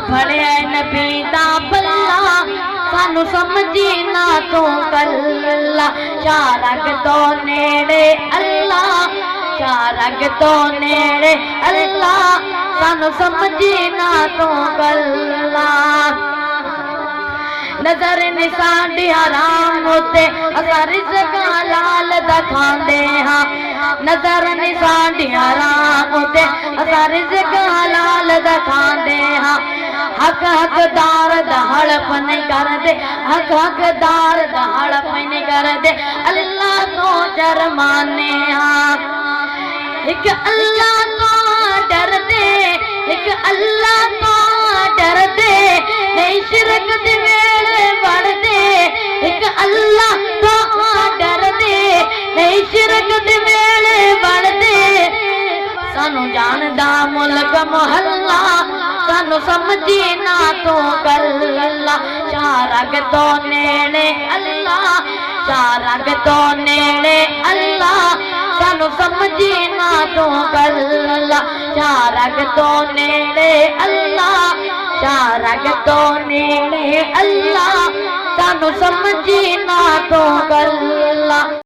फड़िया नबी दा पल्ला सानू समझी ना तू कल्ला शारग तो नेड़े अल्लाह शारग तो नेड़े अल्लाह सानू समझी ना तू कल्ला नजर निसाडी हराम होते असा रिज़्क़ हलाल दा खांदे हां नजर निसाडी हराम होते असा रिज़्क़ हलाल दा खांदे हां हक हकदार दा हड़प नहीं करदे हक हकदार दा हड़प नहीं करदे अल्लाह तो शर्माने हां एक अल्लाह तो डरदे एक अल्लाह तो डरदे नहीं शिरक दे वेले वड़दे एक अल्लाह तो डरदे नहीं शिरक दे वेले वड़दे सानू जानदा मुल्क मोहल्ला सानू समझी ना तू कल्ला शारग तो नेड़े अल्लाह शारग तो नेड़े अल्लाह सानू समझी ना तू कल्ला शारग तो नेड़े अल्लाह शारग तो नेड़े अल्लाह सानू समझी ना तू कल्ला।